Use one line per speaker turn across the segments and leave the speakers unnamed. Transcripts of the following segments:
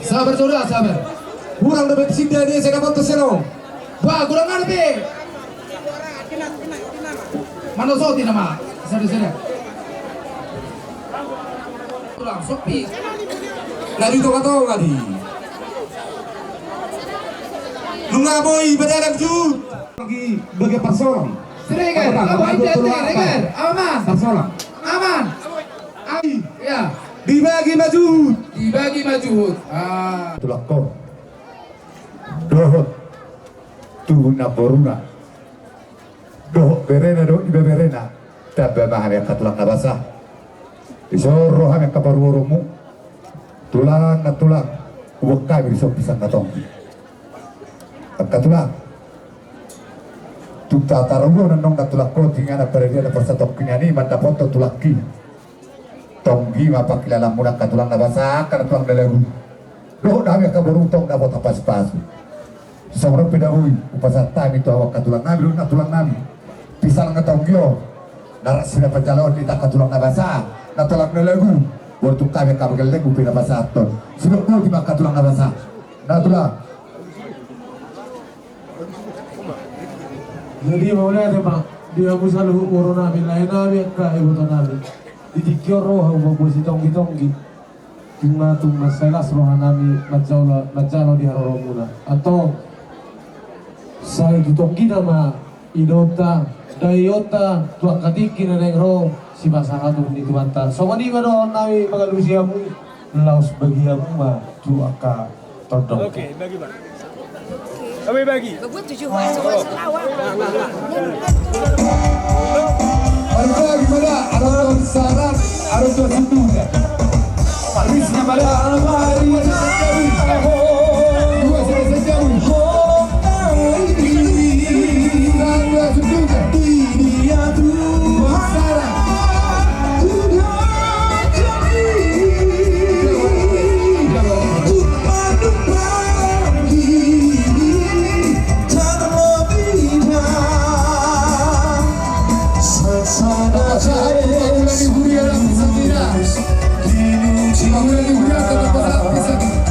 Sabar saudara, sabar.
Kurang dapat sinda dia saya dapat terserong.
Wah, kurang lebih. Mana soti nama? Sana. Kurang sepi.
Lari to kato kali. Lunga boy berdarah jut. Lagi bagi persoalan.
Serikan, apa itu serikan? Aman.
Persoalan.
Aman. Ya.
Dibagi maju.
Dibagi maju.
Tulak kau. Dohot. Tuhuna boruna. Dohot berena do ibe berena. Tabba mahal yang katulak nabasa. Isoro ham yang kabarurumu. Tulang na tulang. Uwag kami risok pisang natong. Katulang. Tuta tarugo nandong katulak ko tingana peredia na persatok kinyani manda foto tulak ki. Tonggi mapakilala muna katulang nabasa karena tulang dalagu. Dohot ham yang kabarutong dapat apa-apa. Seorang pedawui upasatan itu awak katulang nabi lu katulang nabi pisang ngetonggyo naras sila pajalon di katulang nabasa natulang nelagu waktu kami geleng upina basa aton sudah mau di katulang nabasa natulang
jadi maunya ada pak dia musal hukuro nabi lain nabi ka ibu nabi didikyo roh hau babu si tonggi tunga selas roh nabi macalo di haroromuna atau saya ditonggi nama idota dayota tuak katiki na negro si basahatu ni tuanta so mani ba doon namin magalusiya mo laos bagian mo ma tuaka todong
oke bagi pak kami bagi
Bebuat 7 bahasa selawat.
Harga gimana? Ada saran, ada situ ya. Risnya pada almari dua saja Aku lagi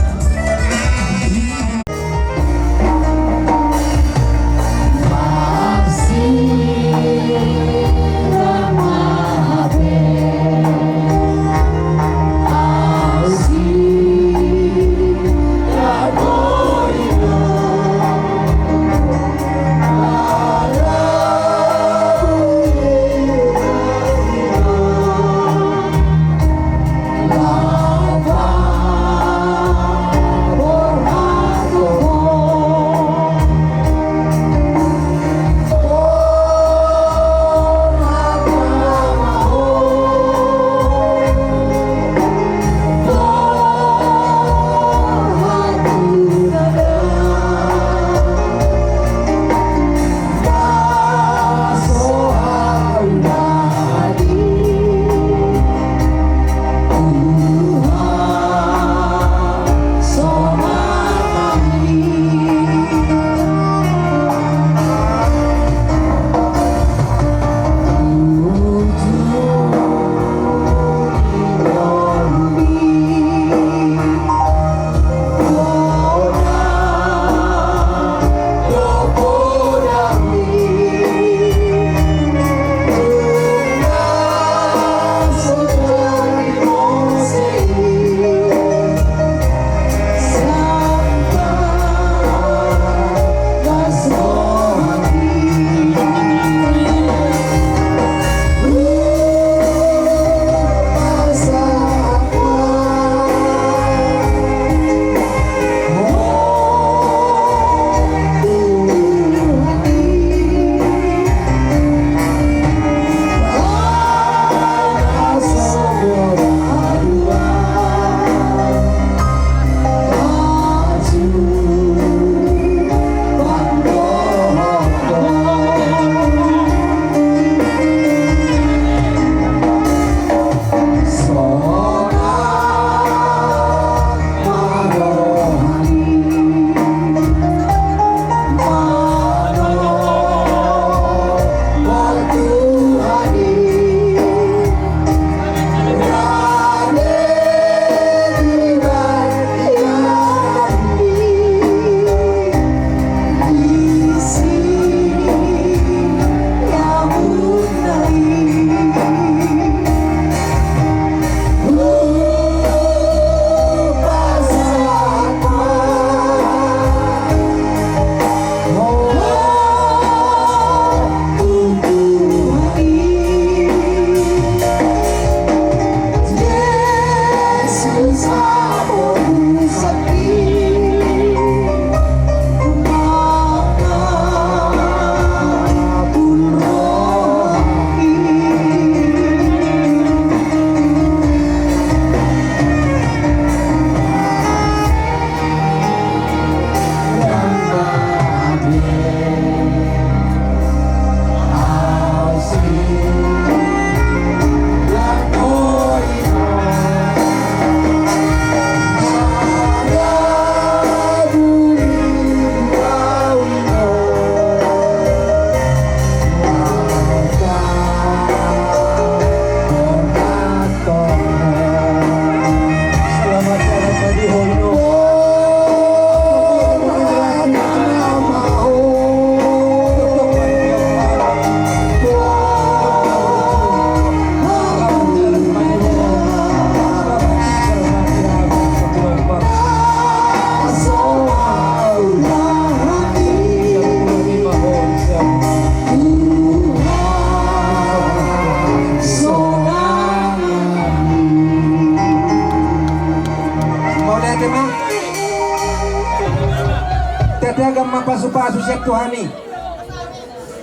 Tiada mapasupasu siap Tuhani.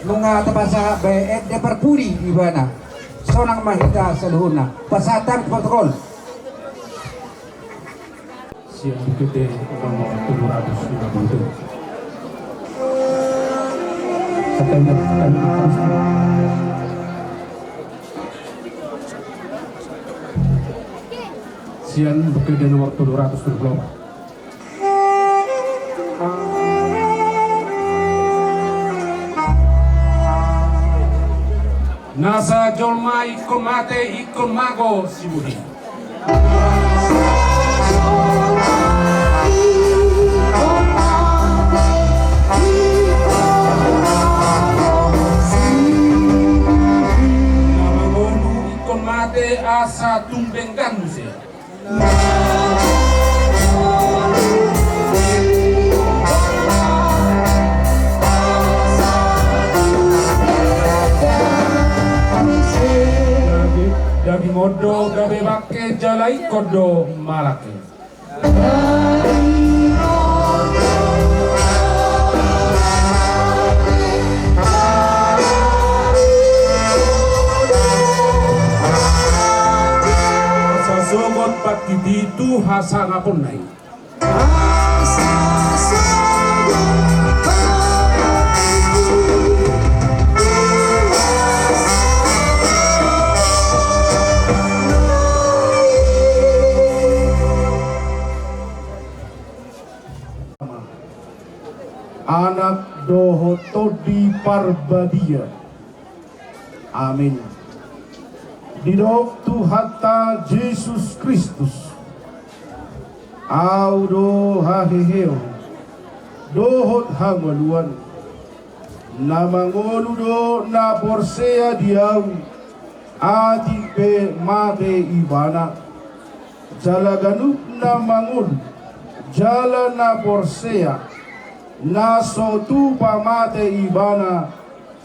Nunga tapasa bae de perpuri ibana. Sonang mahita seluhuna. Pasatan protokol.
Siang gede nomor 750. Sian bekerja nomor 724. Nasa jolma ikon mate ikon mago sibudi. Namangonu ikon mate asa tumbengkan muse. Gabi modo gabe bake jalai kodo malake. Sasogot pati itu hasa ngapun nai. Anak doho todi parbadia. Amin. Didok Tuhata Yesus Kristus. Audo haheheo. Dohot hangaluan. Namangolu do na porsea diau. Ati pe mate ibana. Jalaganup na mangul. Jala na porsea. Naso tu pamate ibana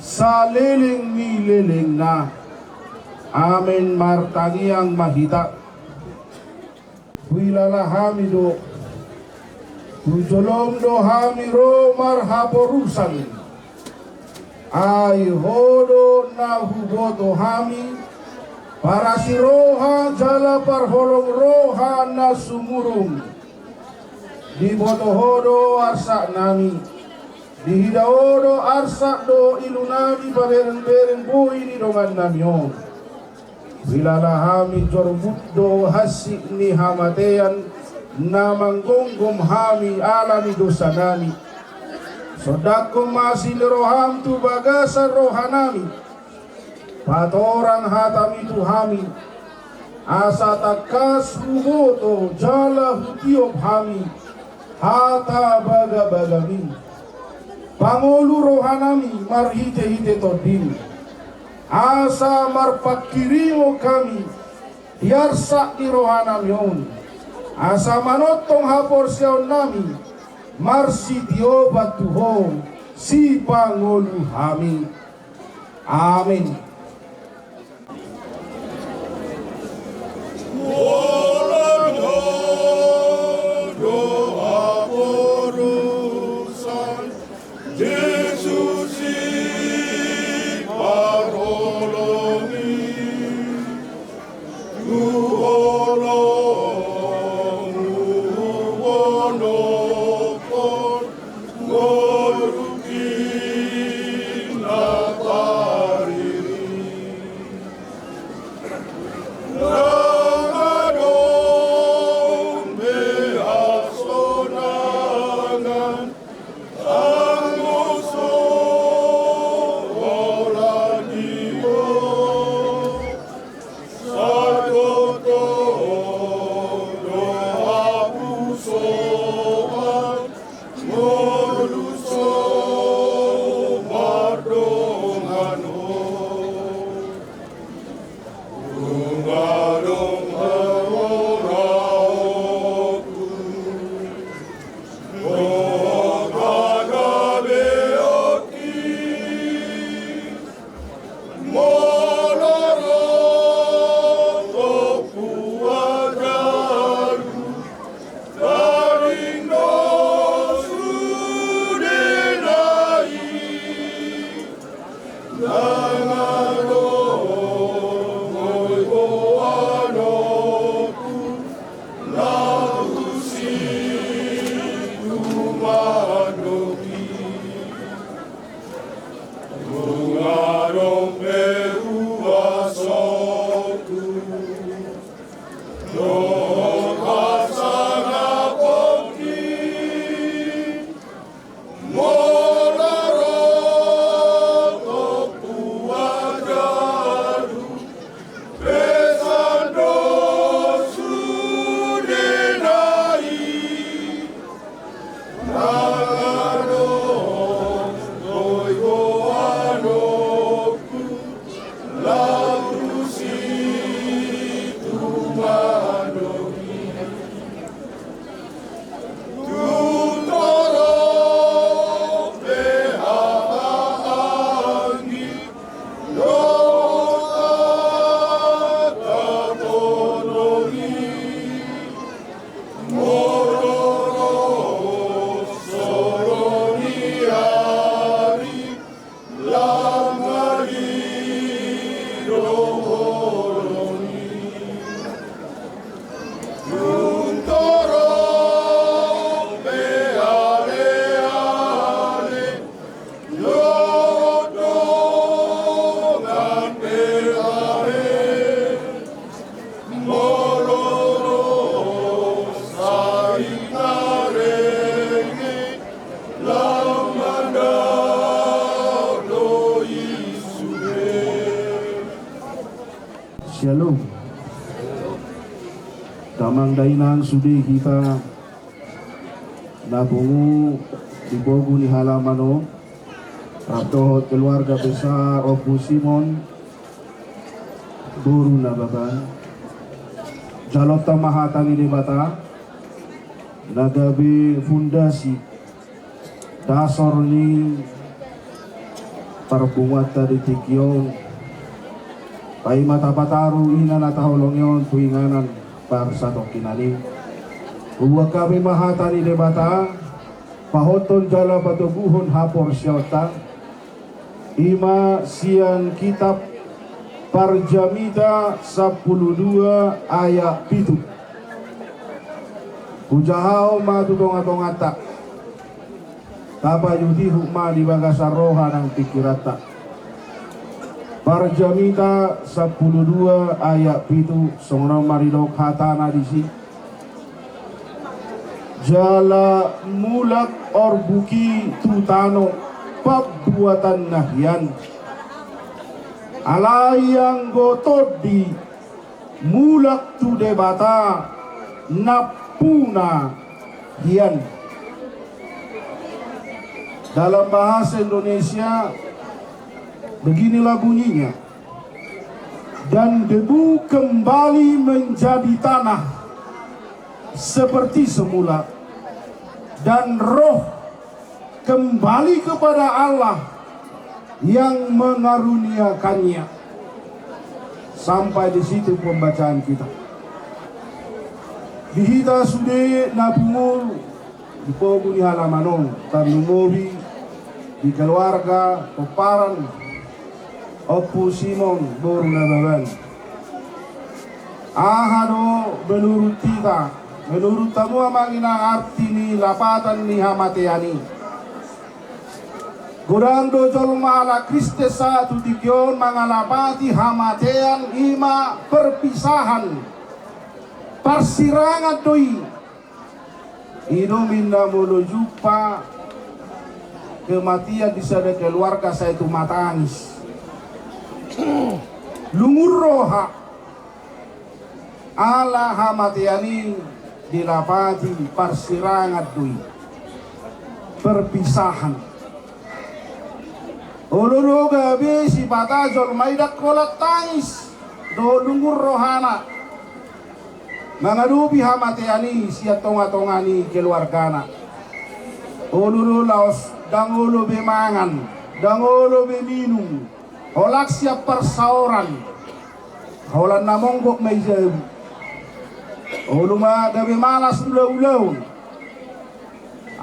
sa liling mi liling na. Amen martangiang mahita. Wilala hamido. Tujolom do hamiro marhaporusan. Ay hodo na huboto hami. Para si roha jala parholong roha na sumurung. Di botohodo arsak nami, di hidaodo arsak do ilunami paberen-beren bui di dongan namyo. Wilalahami jorbut do hasik ni hamatean namanggonggom hami alami dosa nami. Sodakom masih roham tu bagasa rohanami. Patorang hatami tu hami. Asa takas ruboto jala hutiop hami. Hata baga-bagami Pangulu rohanami marhite-hite todin. Asa marpakirimo kami Yarsak di rohanamion. Asa manotong haporsyaon nami Marsitio batuho si Pangulu hami. Amin. Amang dainan sudi kita nabungu di bogu ni halamano atau keluarga besar Opu Simon Buru Nababan Jalota Mahatani di Bata nagabi fundasi dasar ni perbuatan di Tikyon pai mata pataru ina natahulong yon tuinganan para sa kinani huwag kami mahatani di Bata pahoton jala batubuhon hapor siyota ima siang kitab Parjamida 12 ayat 7 Ujahaw matutong-atong-ata Tapayuti hukma di bagasa roha ng pikirata Parjamida 12 ayat 7 Songrang maridok hatana disi Jala mulak or buki tutano Pabbuatan nahyan Alayang gotodi mulak tu debata napuna hian. Dalam bahasa Indonesia beginilah bunyinya. Dan debu kembali menjadi tanah seperti semula dan roh kembali kepada Allah yang mengaruniakannya. Sampai di situ pembacaan kita. Dihita sude nabungul di pogu ni halamanon tanumowi di keluarga peparan Opu Simon Buru Nababan. Ahado menurut kita, menurut tamu amangina arti ni lapatan ni hamateani. Godando jolma ala Kriste satu dikion mangalapati hamatean ima perpisahan persirangan doi ino minda mulujupa kematian di sana keluarga saya itu matangis lungur roha ala hamateani dilapati persirangan doi perpisahan. Uluru gabi si patajol maidak kolat tangis do lungur rohana mangadubi hamateani siya tonga-tongani keluargana uluru laos dangulo be mangan dangulo be minum holak siap persauran holan namonggok may jabu uluma gabi malas ulaw-ulaw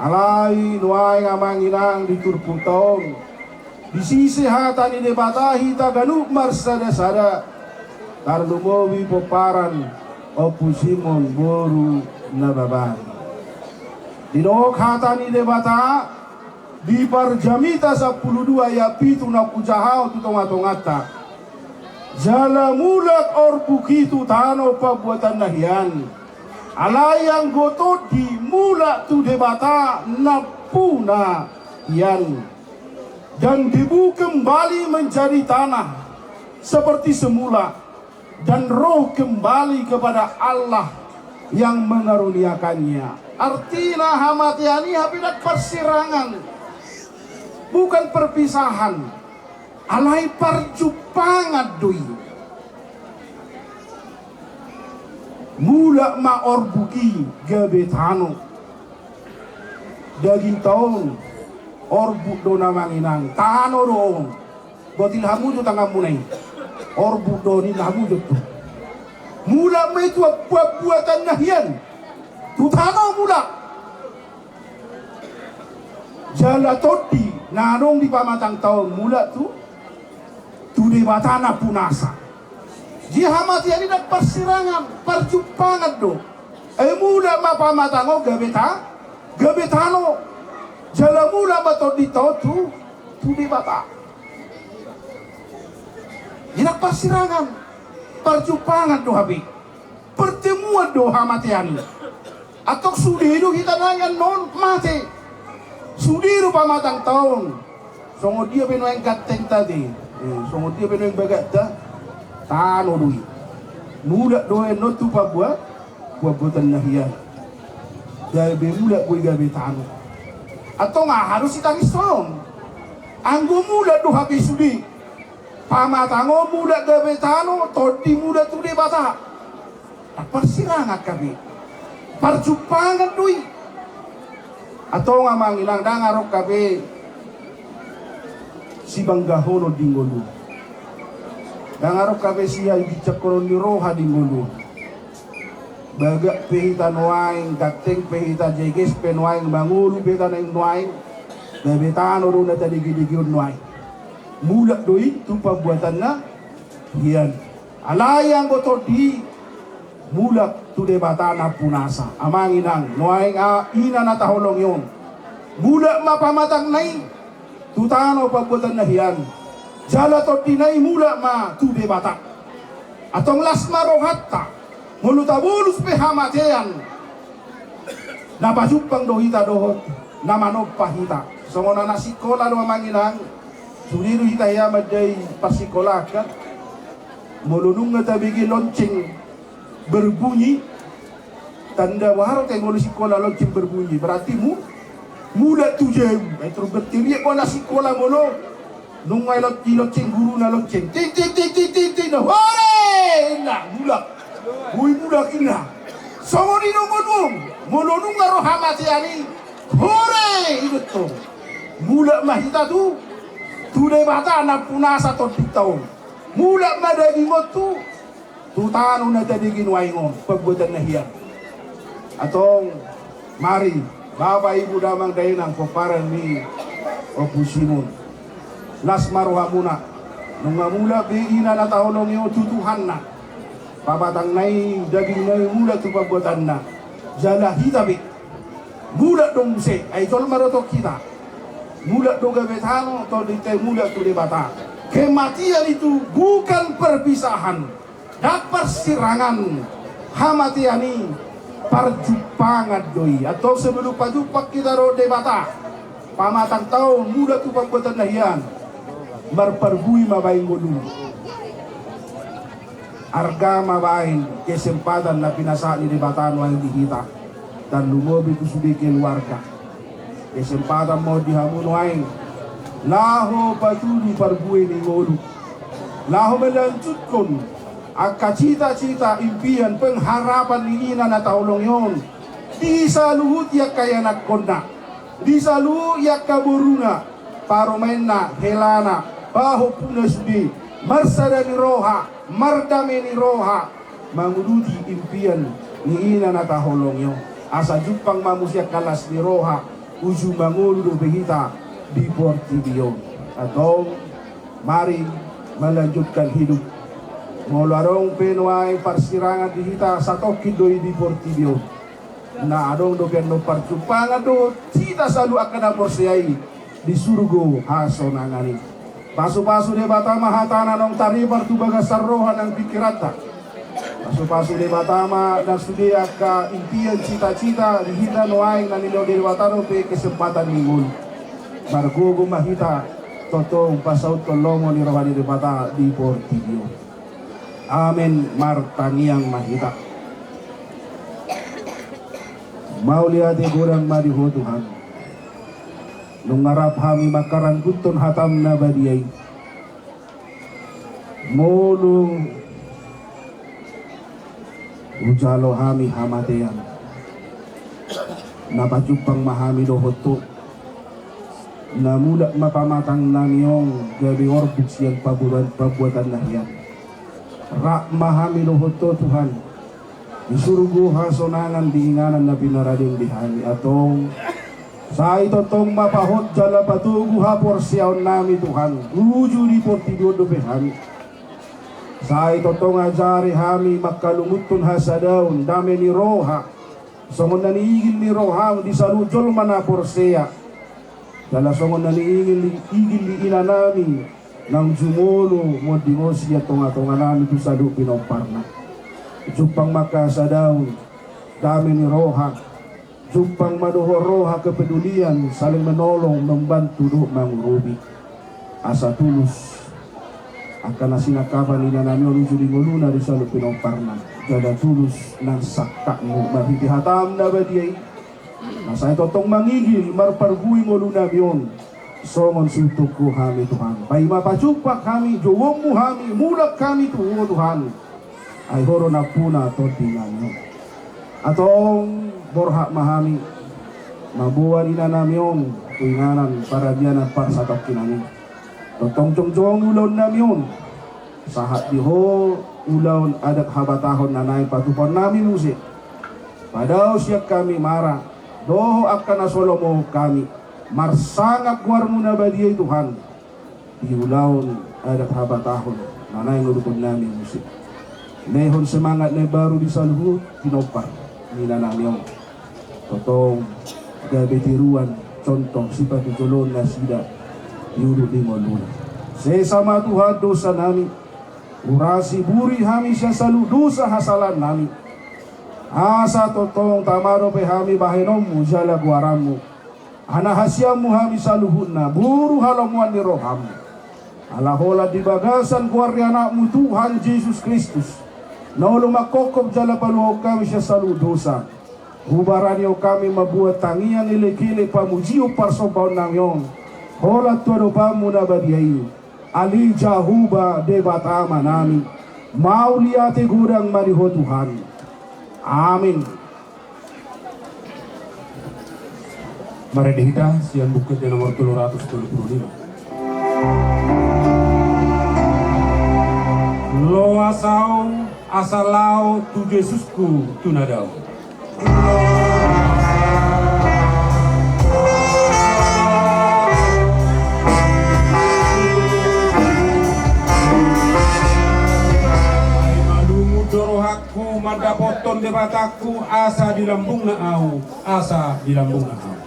alay nuay nga manginang diturputong di sisi hatan ini batahi taganuk marsada-sada tarlumowi peparan Opu Simon Buru Nababan. Di nok hatan ini bata di Parjamida 12 ayat 7 na kujahaw tutong-atongata jala mulak or bukitu tano pabuatan nahian alayang goto di mulak tu debata napuna yan dan debu kembali menjadi tanah seperti semula dan roh kembali kepada Allah yang mengaruniakannya. Artinya hamatiani habidat persirangan bukan perpisahan alai perjupangan doi mula ma orbuki gabetano daging tahun orbu do namanginang tano doon gotil hamujo tangga munay orbu do ni hamujo tu mula may itu buatan nahian tutano mula jala todi nanong di pamatang tahun mula tu di batana punasa di hamatiani dan persirangan perjupangan do mula ma pamatango gabetano jala mula bato dito tu di bata. Jinak persirangan, perjupangan do habi, pertemuan do hamatian. Atau sudiru kita nanya non mati, sudiru pamatang tahun. Songo dia penuh gateng tadi, songo dia penuh bagat dah, tano dui. Muda doa no tu pabuat,
buat-buatan nahiyan. Gabe mula gue gabe tano. Atau nga harus itangis tolong. Anggo mula do habis sudi. Pamatango mula gabe tano, todi mula tude bata. Persirangan kami. Perjupangan dui. Atau nga manginang dangarok kabe si banggahono dingolu. Dangarok kabe siya ibicakoro ni roha dingolu. Bagak pehita nuaing, dating pehita jeges penuaing bangulu pehita naing nuaing. Bebetano ro na tadigi-digi nuaing. Mulak doi tu pembuatan na hian. Alayang goto di mulak tu debatana punasa. Amanginang nuaing ina na taholong yon. Mulak mapamatang nai tu tano pembuatan na hian. Jala to dinai mulak ma tu debata. Atong lasma rohatta. Mulutabulus pehamatean napajupang dohita dohot namanop pahita songona nasikola do manginang suliru hitaya madai pasikola kan mulunung tabigi lonceng berbunyi tanda waharo tengol sikola lonceng berbunyi berarti mula tujem itu bertiri ko nasikola molo nungay lonceng guru na lonceng ting ting ting ting ting ting hore na mula Bui muda kina, songoni nungunung, mulunung ngaruh hamati ani, hore itu tuh, muda mahita tu debata anak punasa toditau, muda madagi motu, tu tanu na tadigi nuaingon, pagbuatan nahiyan. Atong mari, bapak ibu damang dainang peparan ni opusimun, las maruhamuna, nungamula biina na tahulong yung tutuhan na. Pabatang nai daging nai mula tu pembuatan na jala hitabi mula dong se ay tol marotok kita mula dong gabetano tol dite mula tu debata kematian itu bukan perpisahan dan persirangan hamatiani perjupangan doi atau sebelum pajupak kita ro debata pamatang tahun mula tu pembuatan nahian berperbui mabaing gulu arga mabain kesempatan na pinasaan ni Batano ang dihita dan lumobi ko subi keluarga kesempatan mo dihamun wain laho patuli parbuay ni ngolu laho melanjutkan ang cita-cita impian pengharapan ni ina na taulong yon di saluhut yak kaya nagkonna di saluhut yak kaburuna paromen na helana baho puna subi marsada ni roha mardame ni roha mangududi impian ni ina na taholong yo asa jupang mamusya kalas ni roha uju mangulu behita di Portibio atau mari melanjutkan hidup molarong penuai persirangan dihita satu kidoi di Portibio na adong dogen no perjupangan do kita selalu akan aporsiai di surgo hasonangani pasu-pasu debata mahatana nong taribar tu bagasar rohan ang pikirata. Pasu-pasu debata ma dan sudia ka impian cita-cita dihita noaing na nilo debata no pe kesempatan minggu. Margogo mahita totong pasaut tolomo ni rohani debata di Portibio. Amin martangiang mahita. Mau lihat kurang mariho Tuhan. Nung ngarap hami makaran guton hatam na badiyay molong ujalo hami hamateyan napajupang mahami dohoto na mula mapamatang namiyong gabi orbit siyang pabuatan nahiyan rak mahami dohoto Tuhan isurugo hasonangan diinganan na pinarading dihani atong sa itotong mapahot jala patugu hapor siyaon nami Tuhan uju di Portibio do behami sa itotong ajari hami makalumutun hasadaun dame ni roha songon naniigil ni roha di salujol manapor siya jala songon naniigil ni ina nami nang jumolo mo dingosi atong nami tu sadu pinomparna jupang makasadaun dame ni roha jumpang maduhor roha kepedulian saling menolong membantu do mangurubi asa tulus akan asinakapan ina nami oluju di ngoluna di salu pinomparna kada tulus nang saktakmu marhiti hatam na badiyay nasay totong mangigil marparguing ulo na biyon songon suntuk ko kami Tuhan bay mapacupak kami jowong mo kami mulak kami tuho Tuhan ay horo na puna to tinganyo atong borha mahami mabuwan ina namyon tuinganan para diyan at para sa kinani totong jong ulon namyon sahat diho ulaw adat habatahon na naay patupon namin musik padaw siya kami mara doho akan nasolomo kami marsangap guarmo na badiyay Tuhan di ulaw adat habatahon na naay nulupon namin musik lehon semangat na baru di saluhut pinopar nila namin totong gabi tiruan contoh sifat tulon na sida yuro di moluna sesama Tuhan dosa namin urasi buri hami siya salu dosa hasalan nami asa totong tamaro pe hami bahinom mu jala guaramu anahasyamu hami saluhun na buru halamuan ni roham alahola di bagasan guardi anakmu Tuhan Yesus Kristus naulu makokob jala paluhok kami siya salu dosa hubaranyo kami mabuat tangian ilikili pamujiu parsobaw nang yon hola tuado pamu na badiyay Ali jahuba debatama nami mauliate gudang mariho Tuhan amin.
Mari dihita siang bukit yang nomor 325. Lo asau asalau tu Yesusku tu nadau. Madapoton debataku asa di lambung na au asa di lambung na au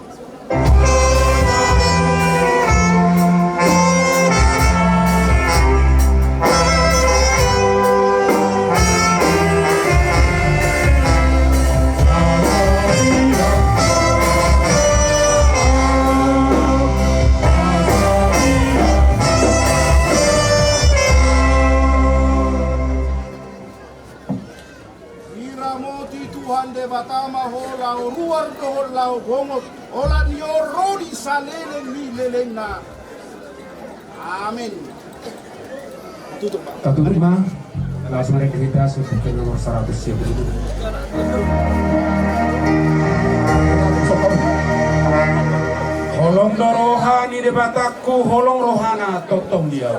Batama holau ruar do holau gongot ola ni orodi salele mi lelena amin. Tutup Pak.
Tutup mah langsung mari kita seperti nomor 100 siap dulu. Holong rohani debataku holong rohana totong dia.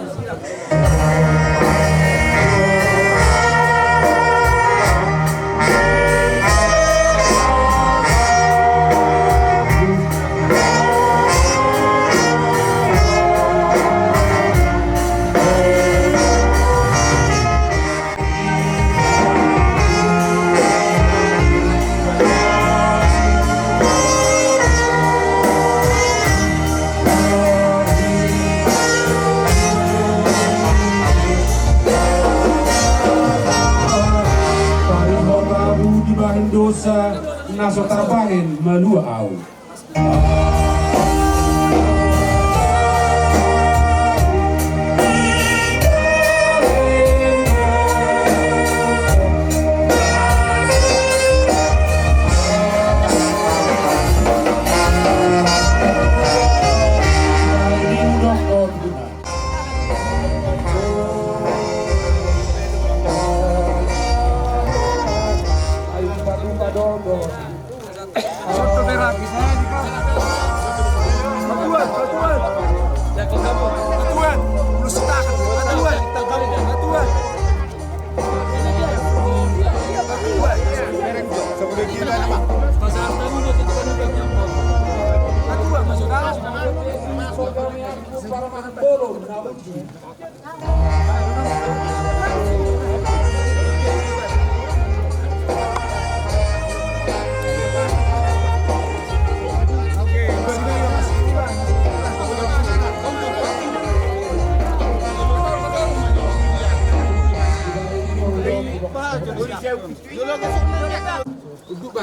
Dosa naso tarbahin malua au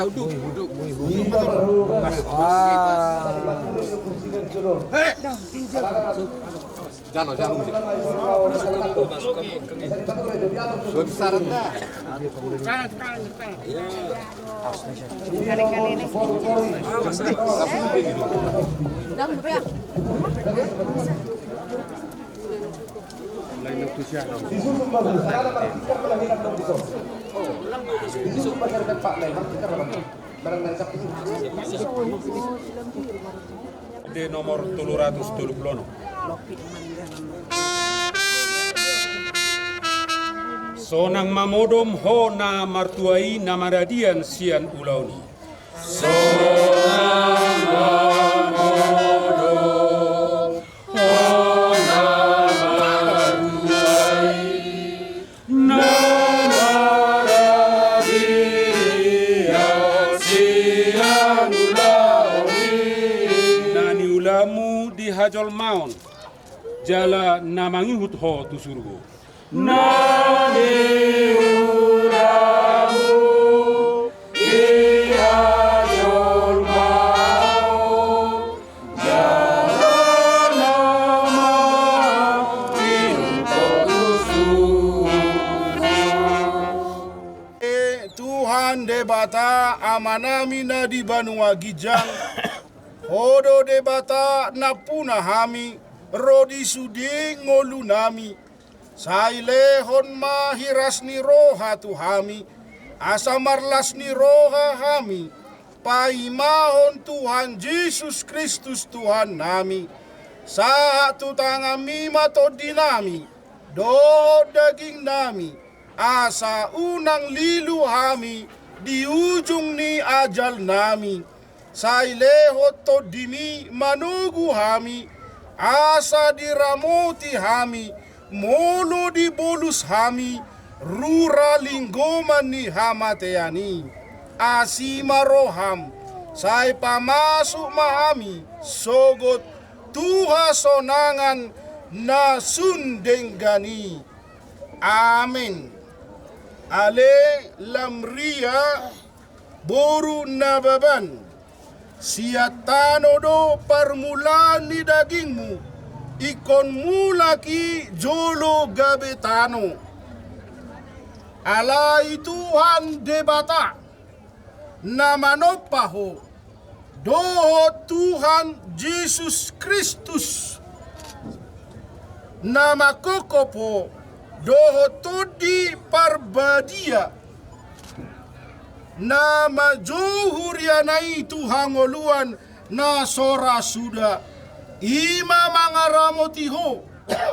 Duduk.
Di nomor 370. Sonang mamodom ho na martuai na maradian sian ulauni. Sonang mamodom ho na martuai na maradian sian ulauni. Nani ulamu di hajol maun jala namangihut ho tu surgo. Nani ulamu di hajol maun jala namangihut ho tu surgo.
Tuhan debata amanami na di Banua Gijang Hodo debata na puna hami rodi sudi ngolu nami sailehon mahiras ni roha tu hami asamarlas ni roha hami paimahon Tuhan Yesus Kristus Tuhan nami saat tu tangami mato dinami do daging nami asa unang lilu hami di ujung ni ajal nami sailehot to dimi manugu hami asa diramuti hami molo di bolus hami rura linggoman ni hamateani asima roham say pamasuk mahami sogot tuha sonangan na sundenggani amin ale lamria boru nababan siatano do permulaan ni dagingmu ikon mulaki jolo gabetano alai Tuhan debata namanopaho doho Tuhan Yesus Kristus nama kokopo doho todi parbadia nama johurianai tuhangoluan na sora suda ima mangaramotiho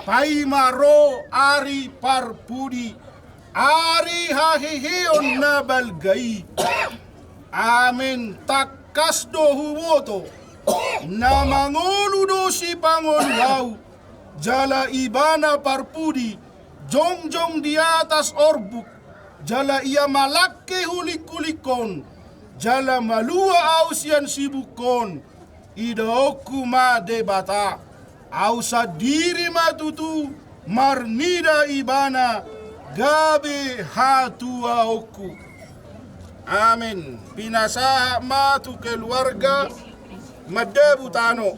paimaro ari parpudi ari hahihion na balgai amin takas dohuwoto na mangoludo si pangoluau jala ibana parpudi jongjong di atas orbuk jala ia malake hulik-hulikon jala malua ausian sibukon idoku ma debata ausa diri matutu marnida ibana gabe hatua oku amin pinasaha matu keluarga madebutano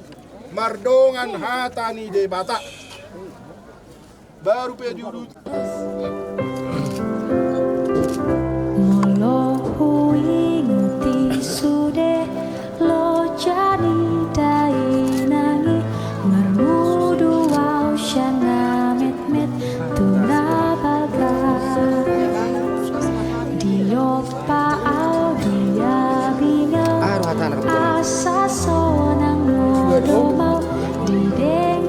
mardongan hatani debata baru pediudut
Molo inguti sude lo jani dai nangi marmudu au shana met tuna baga dio pa au dia binga asa sonang modo mau di deng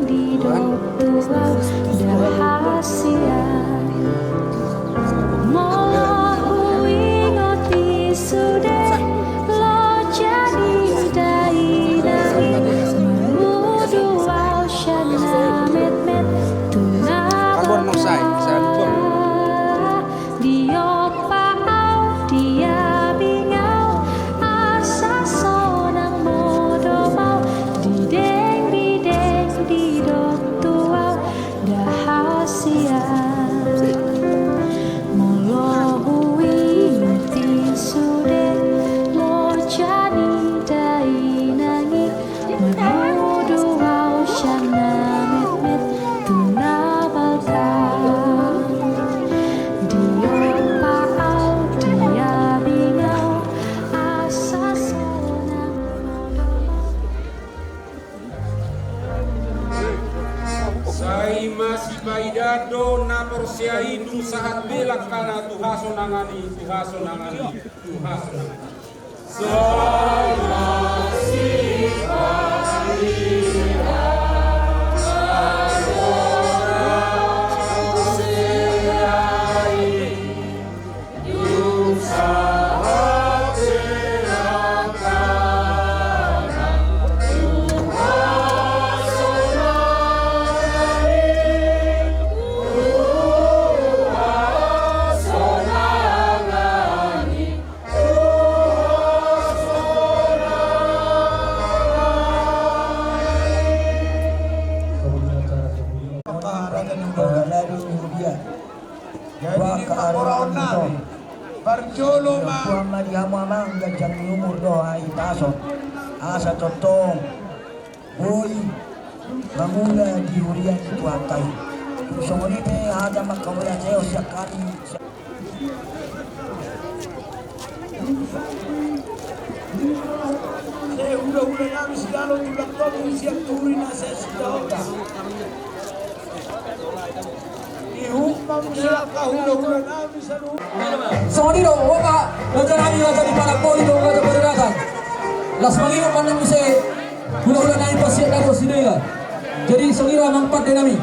di do tu dah hasil
si baidado na persiai du sahat belak kana tuhaso nangani tuhaso nangani tuhaso nangani.
Muhammad Yamamang gajang umur doa itason asa totong boy mangula di urian itu atai songoni pe ada makawaya seo sakali udah nami segala tulak tolong siap turin asa sedota
Soniro, waka, nagkarami nga sa panagpoli doon ka sa pariratan. Las mangiro pa nang bisa, hula-hula namin pasiyat ako sinila. Jadi soniro amang pat din namin.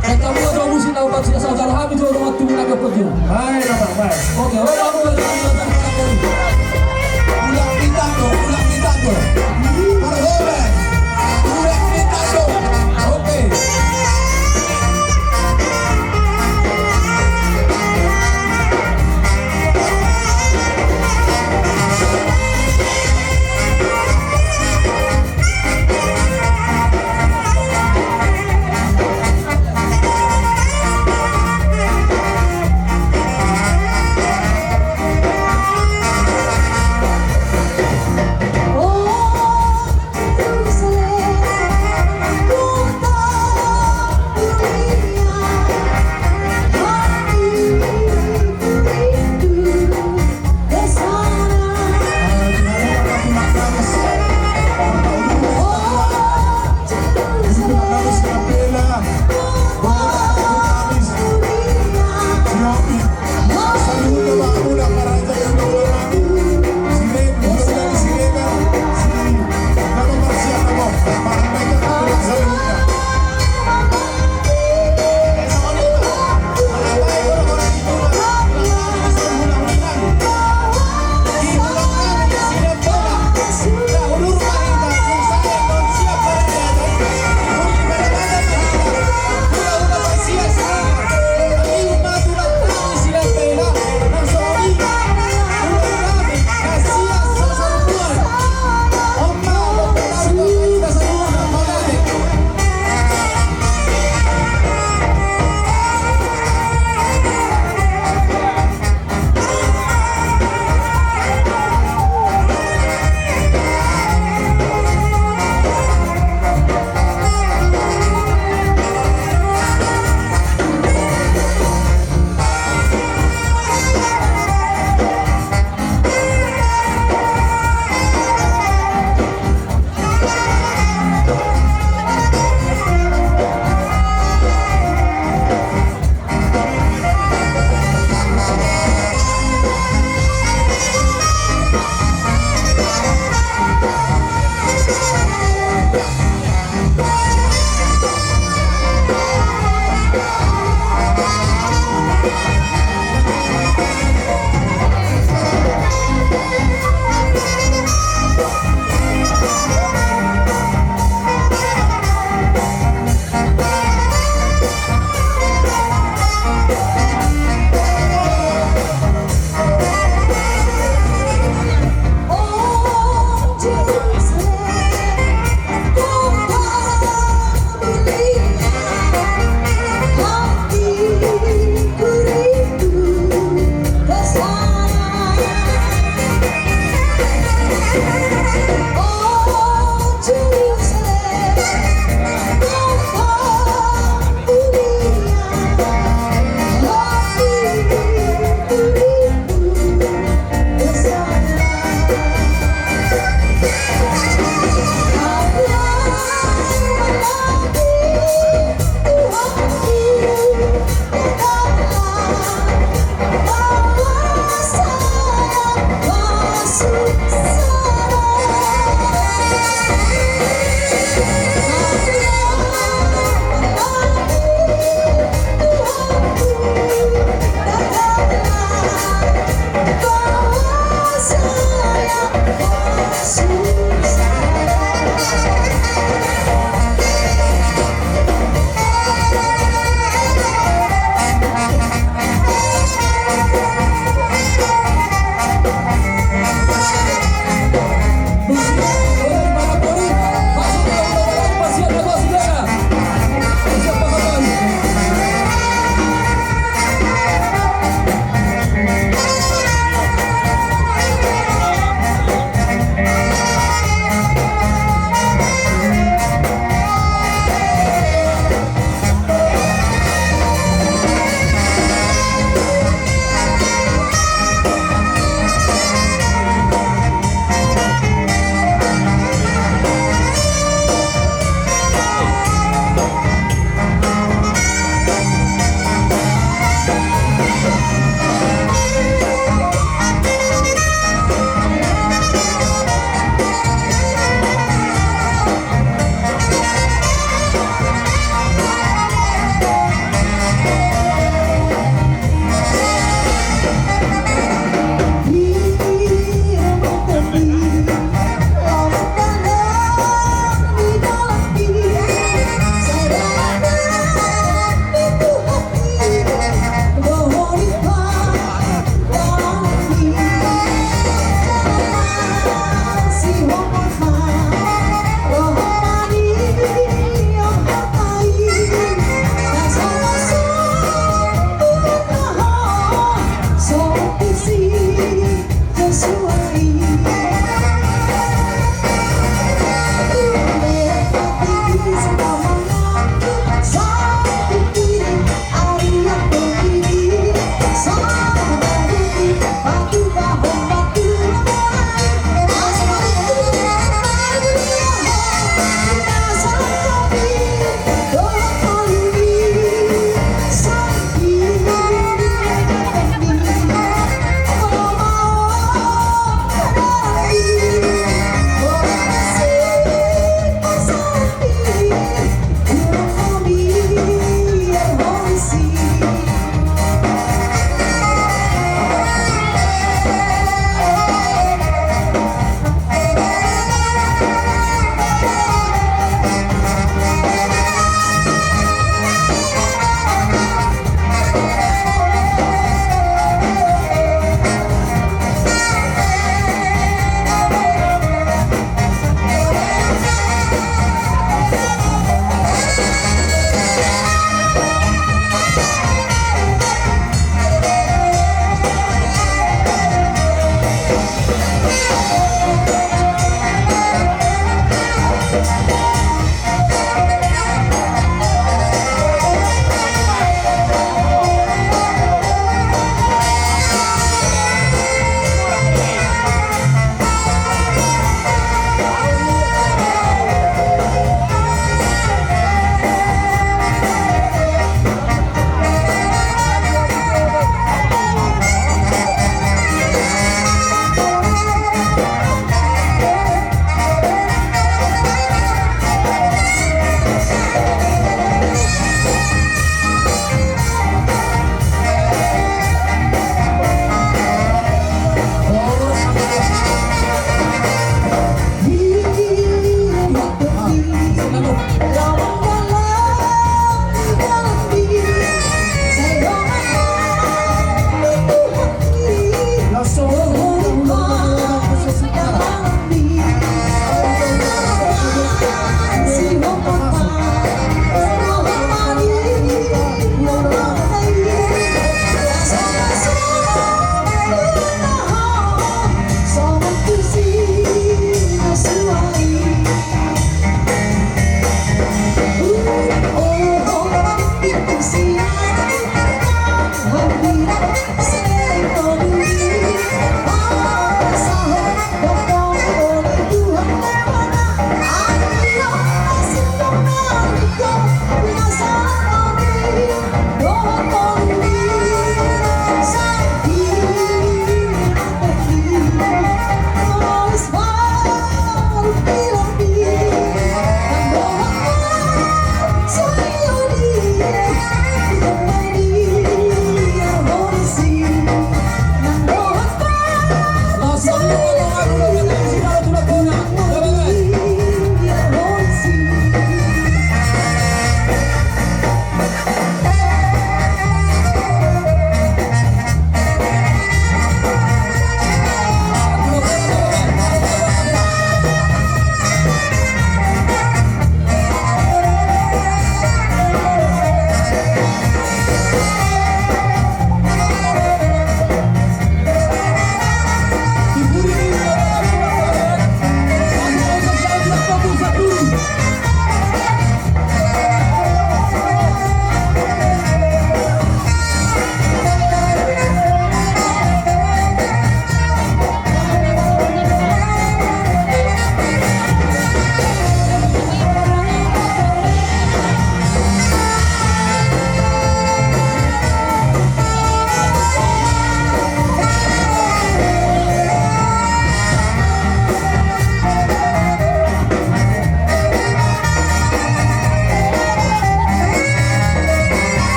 At kami nga doon musin ako pag sinasasal, kami doon mga tumunag na pagyo.
Baik, Abang, baik.
Okay, wala ako nga sa panagpoli.
Ulang ditando, ulang ditando. Para Gomez. Ulang ditando. Oke.
Oh,